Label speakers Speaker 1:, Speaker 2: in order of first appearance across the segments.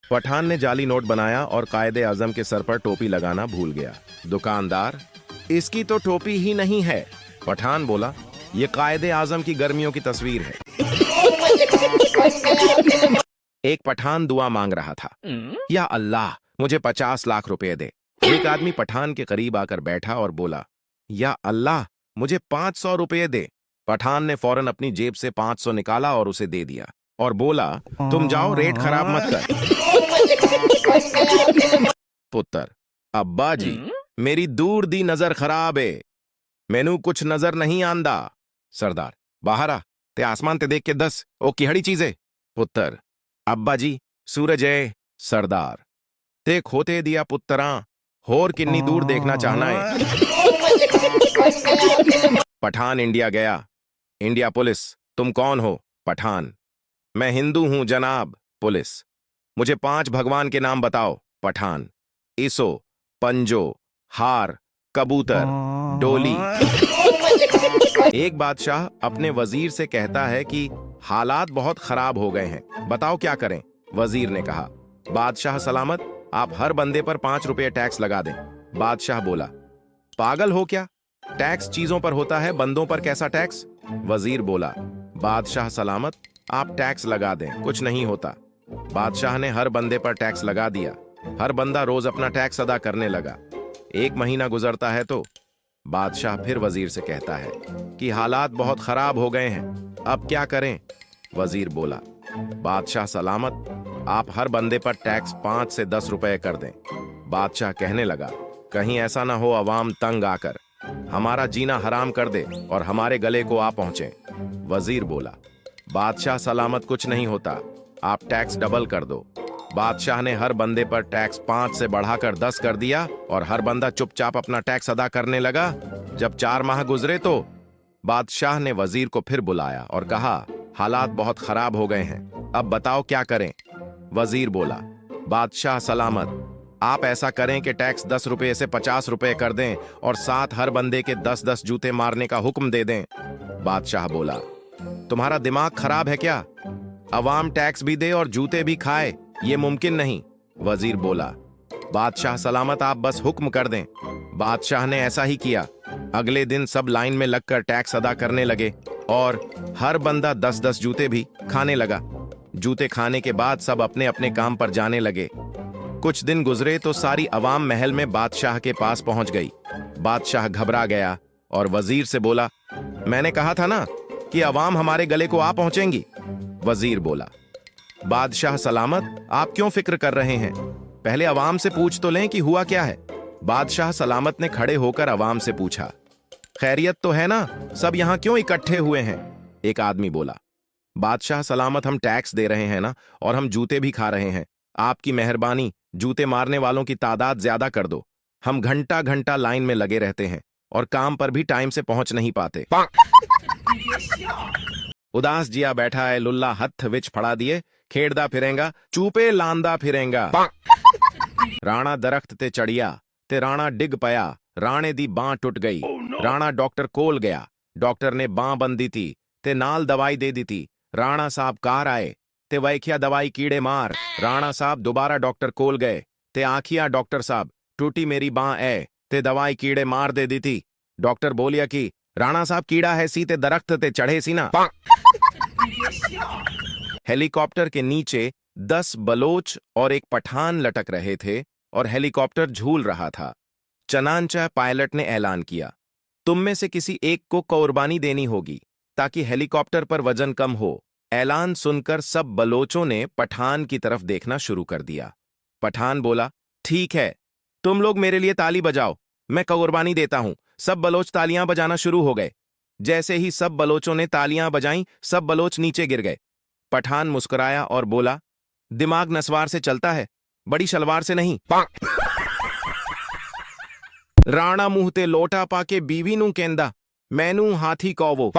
Speaker 1: पठान ने जाली नोट बनाया और कायदे आजम के सर पर टोपी लगाना भूल गया। दुकानदार, इसकी तो टोपी ही नहीं है। पठान बोला, ये कायदे आजम की गर्मियों की तस्वीर है। एक पठान दुआ मांग रहा था, या अल्लाह मुझे 50 लाख रुपए दे। एक आदमी पठान के करीब आकर बैठा और बोला, या अल्लाह मुझे 500 रुपए दे। पठान ने फौरन अपनी जेब से 500 निकाला और उसे दे दिया और बोला, तुम जाओ, रेट खराब मत कर। पुत्र, अब्बा जी मेरी दूर दी नजर खराब है, मैनू कुछ नजर नहीं आंदा। सरदार, बाहर आ, ते आसमान ते देख के दस ओ किहड़ी चीज है। पुत्र, अब्बा जी सूरज है। सरदार, ते खोते दिया पुत्तरा, होर किन्नी दूर देखना चाहना है। पठान इंडिया गया। इंडिया पुलिस, तुम कौन हो। पठान, मैं हिंदू हूं जनाब। पुलिस, मुझे 5 भगवान के नाम बताओ। पठान, ईसो, पंजो, हार, कबूतर, डोली। एक बादशाह अपने वजीर से कहता है कि हालात बहुत खराब हो गए हैं, बताओ क्या करें। वजीर ने कहा, बादशाह सलामत, आप हर बंदे पर 5 रुपये टैक्स लगा दें। बादशाह बोला, पागल हो क्या, टैक्स चीजों पर होता है, बंदों पर कैसा टैक्स। वजीर बोला, बादशाह सलामत, आप टैक्स लगा दें, कुछ नहीं होता। बादशाह ने हर बंदे पर टैक्स लगा दिया। हर बंदा रोज अपना टैक्स अदा करने लगा। 1 महीना गुजरता है तो बादशाह फिर वजीर से कहता है कि हालात बहुत खराब हो गए हैं, अब क्या करें। वजीर बोला, बादशाह सलामत, आप हर बंदे पर टैक्स 5 से 10 रुपए कर दें। बादशाह कहने लगा, कहीं ऐसा ना हो अवाम तंग आकर हमारा जीना हराम कर दे और हमारे गले को आ पहुंचे। वजीर बोला, बादशाह सलामत, कुछ नहीं होता, आप टैक्स डबल कर दो। बादशाह ने हर बंदे पर टैक्स 5 से बढ़ाकर 10 कर दिया और हर बंदा चुपचाप अपना टैक्स अदा करने लगा। जब 4 माह गुजरे तो बादशाह ने वजीर को फिर बुलाया और कहा, हालात बहुत खराब हो गए हैं, अब बताओ क्या करें। वजीर बोला, बादशाह सलामत, आप ऐसा करें कि टैक्स 10 रुपए से 50 रुपए कर दें और साथ हर बंदे के 10-10 जूते मारने का हुक्म दे दें। बादशाह बोला, तुम्हारा दिमाग खराब है क्या, अवाम टैक्स भी दे और जूते भी खाए, ये मुमकिन नहीं। वजीर बोला, बादशाह सलामत, आप बस हुक्म कर दें। बादशाह ने ऐसा ही किया। अगले दिन सब लाइन में लगकर टैक्स अदा करने लगे और हर बंदा 10-10 जूते भी खाने लगा। जूते खाने के बाद सब अपने अपने काम पर जाने लगे। कुछ दिन गुजरे तो सारी अवाम महल में बादशाह के पास पहुंच गई। बादशाह घबरा गया और वजीर से बोला, मैंने कहा था ना कि अवाम हमारे गले को आ पहुंचेंगी। वजीर बोला, बादशाह सलामत, आप क्यों फिक्र कर रहे हैं, पहले अवाम से पूछ तो लें कि हुआ क्या है। बादशाह सलामत ने खड़े होकर अवाम से पूछा, खैरियत तो है ना, सब यहां क्यों इकट्ठे हुए हैं। एक आदमी बोला, बादशाह सलामत, हम टैक्स दे रहे हैं ना, और हम जूते भी खा रहे हैं, आपकी मेहरबानी जूते मारने वालों की तादाद ज्यादा कर दो, हम घंटा घंटा लाइन में लगे रहते हैं और काम पर भी टाइम से पहुंच नहीं पाते। उदास जिया बैठा है, लुल्ला हथ विच फड़ा दिए, खेड़दा फिरेंगा, चूपे लांदा फिरेंगा। राणा दरख्त ते चढ़िया ते राणा डिग पया, राणे दी बांह टुट गई। राणा डॉक्टर कोल गया, डॉक्टर ने बांह बंद दी थी ते नाल दवाई दे दी थी। राणा साहब कार आए ते वैख्या दवाई कीड़े मार। राणा साहब दोबारा डॉक्टर कोल गए ते आखिया, डॉक्टर साहब टूटी मेरी बांह है ते दवाई कीड़े मार दे दी थी। डॉक्टर बोलिया कि राणा साहब कीड़ा है सी ते दरख्त ते चढ़े सी ना। हेलीकॉप्टर के नीचे 10 बलोच और एक पठान लटक रहे थे और हेलीकॉप्टर झूल रहा था। चनांचा पायलट ने ऐलान किया, तुम में से किसी एक को कुर्बानी देनी होगी ताकि हेलीकॉप्टर पर वजन कम हो। ऐलान सुनकर सब बलोचों ने पठान की तरफ देखना शुरू कर दिया। पठान बोला, ठीक है, तुम लोग मेरे लिए ताली बजाओ, मैं कुर्बानी देता हूं। सब बलोच तालियां बजाना शुरू हो गए। जैसे ही सब बलोचों ने तालियां बजाईं, सब बलोच नीचे गिर गए। पठान मुस्कुराया और बोला, दिमाग नस्वार से चलता है, बड़ी शलवार से नहीं। राणा मुंह ते लोटा पाके बीवी नू कहंदा, मैनू हाथी कहोवो।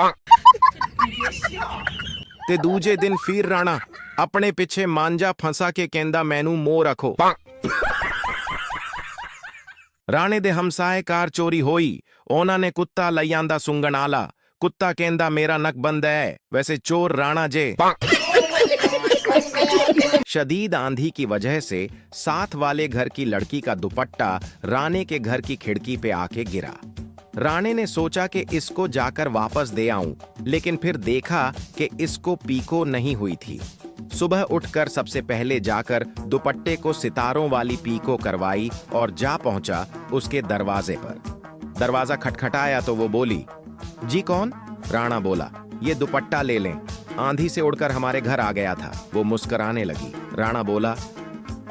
Speaker 1: ते दूजे दिन फिर राणा अपने पिछे मांजा फंसा के कहंदा, मैनू मोह रखो। राणे दे हमसाए कार चोरी होई, ओना ने कुत्ता लई आंदा सुंगण आला। कुत्ता कहंदा, मेरा नक बंद है, वैसे चोर राणा जे। शदीद आंधी की वजह से साथ वाले घर की लड़की का दुपट्टा राणे के घर की खिड़की पे आके गिरा। राणे ने सोचा कि इसको जाकर वापस दे आऊं, लेकिन फिर देखा कि इसको पीको नहीं हुई थी। सुबह उठकर सबसे पहले जाकर दुपट्टे को सितारों वाली पीको करवाई और जा पहुंचा उसके दरवाजे पर। दरवाजा खटखटाया तो वो बोली, जी कौन? राणा बोला, ये दुपट्टा ले लें, आंधी से उड़कर हमारे घर आ गया था। वो मुस्कुराने लगी। राणा बोला,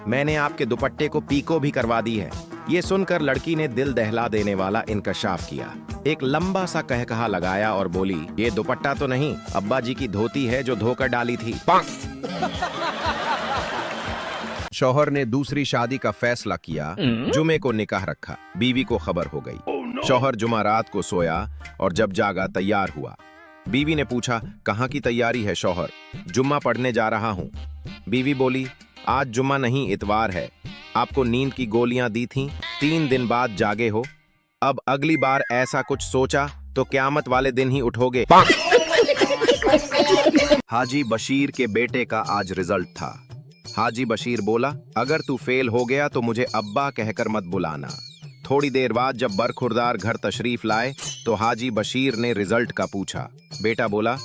Speaker 1: मैंने आपके दुपट्टे को पीको भी करवा दी है। ये सुनकर लड़की ने दिल दहला देने वाला इंकशाफ किया, एक लंबा सा कहकहा लगाया और बोली, ये दुपट्टा तो नहीं, अब्बा जी की धोती है जो धोकर डाली थी। शौहर ने दूसरी शादी का फैसला किया। जुमे को निकाह रखा। बीवी को खबर हो गई। शौहर जुमा रात को सोया और जब जागा तैयार हुआ। बीवी ने पूछा, कहाँ की तैयारी है शौहर? जुम्मा पढ़ने जा रहा हूँ। बीवी बोली, आज जुम्मा नहीं, इतवार है। आपको नींद की गोलियां दी थीं, 3 दिन बाद जागे हो। अब अगली बार ऐसा कुछ सोचा तो क़यामत वाले दिन ही उठोगे। हाजी बशीर के बेटे का आज रिजल्ट था। हाजी बशीर बोला, अगर तू फेल हो गया तो मुझे अब्बा कहकर मत बुलाना। थोड़ी देर बाद जब बरखुरदार घर तशरीफ लाए तो हाजी बशीर ने रिजल्ट का पूछा। बेटा बोला,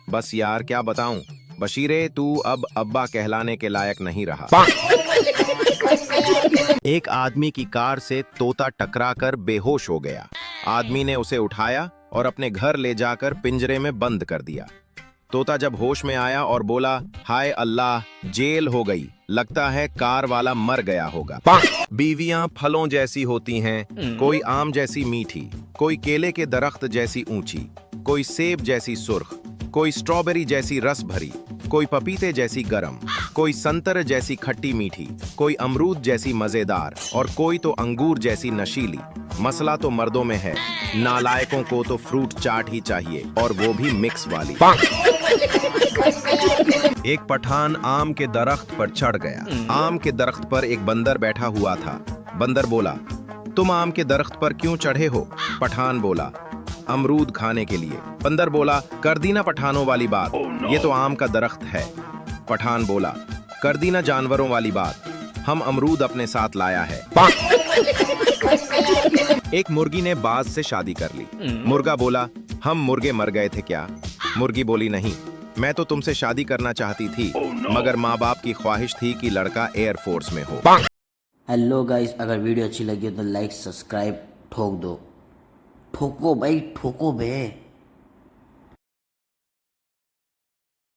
Speaker 1: बस यार क्या बताऊं, बशीरे तू अब अब्बा कहलाने के लायक नहीं रहा। एक आदमी की कार से तोता टकराकर बेहोश हो गया। आदमी ने उसे उठाया और अपने घर ले जाकर पिंजरे में बंद कर दिया। तोता जब होश में आया और बोला, हाय अल्लाह, जेल हो गई, लगता है कार वाला मर गया होगा। बीवियां फलों जैसी होती हैं, कोई आम जैसी मीठी, कोई केले के दरख्त जैसी ऊंची, कोई सेब जैसी सुर्ख, कोई स्ट्रॉबेरी जैसी रस भरी, कोई पपीते जैसी गरम, कोई संतर जैसी खट्टी मीठी, कोई अमरूद जैसी मजेदार और कोई तो अंगूर जैसी नशीली। मसला तो मर्दों में है, नालायकों को तो फ्रूट चाट ही चाहिए, और वो भी मिक्स वाली। एक पठान आम के दरख्त पर चढ़ गया। आम के दरख्त पर एक बंदर बैठा हुआ था। बंदर बोला, तुम आम के दरख्त पर क्यों चढ़े हो? पठान बोला, अमरूद खाने के लिए। बंदर बोला, कर दी ना पठानों वाली बात, ये तो आम का दरख्त है। पठान बोला, कर दी ना जानवरों वाली बात, हम अमरूद अपने साथ लाया है। एक मुर्गी ने बाज से शादी कर ली। मुर्गा बोला, हम मुर्गे मर गए थे क्या? मुर्गी बोली, नहीं, मैं तो तुमसे शादी करना चाहती थी, मगर माँ बाप की ख्वाहिश थी कि लड़का एयरफोर्स में हो।
Speaker 2: हेलो गाइस, अगर वीडियो अच्छी लगी हो तो लाइक सब्सक्राइब ठोक दो। ठोको भाई, ठोको बे।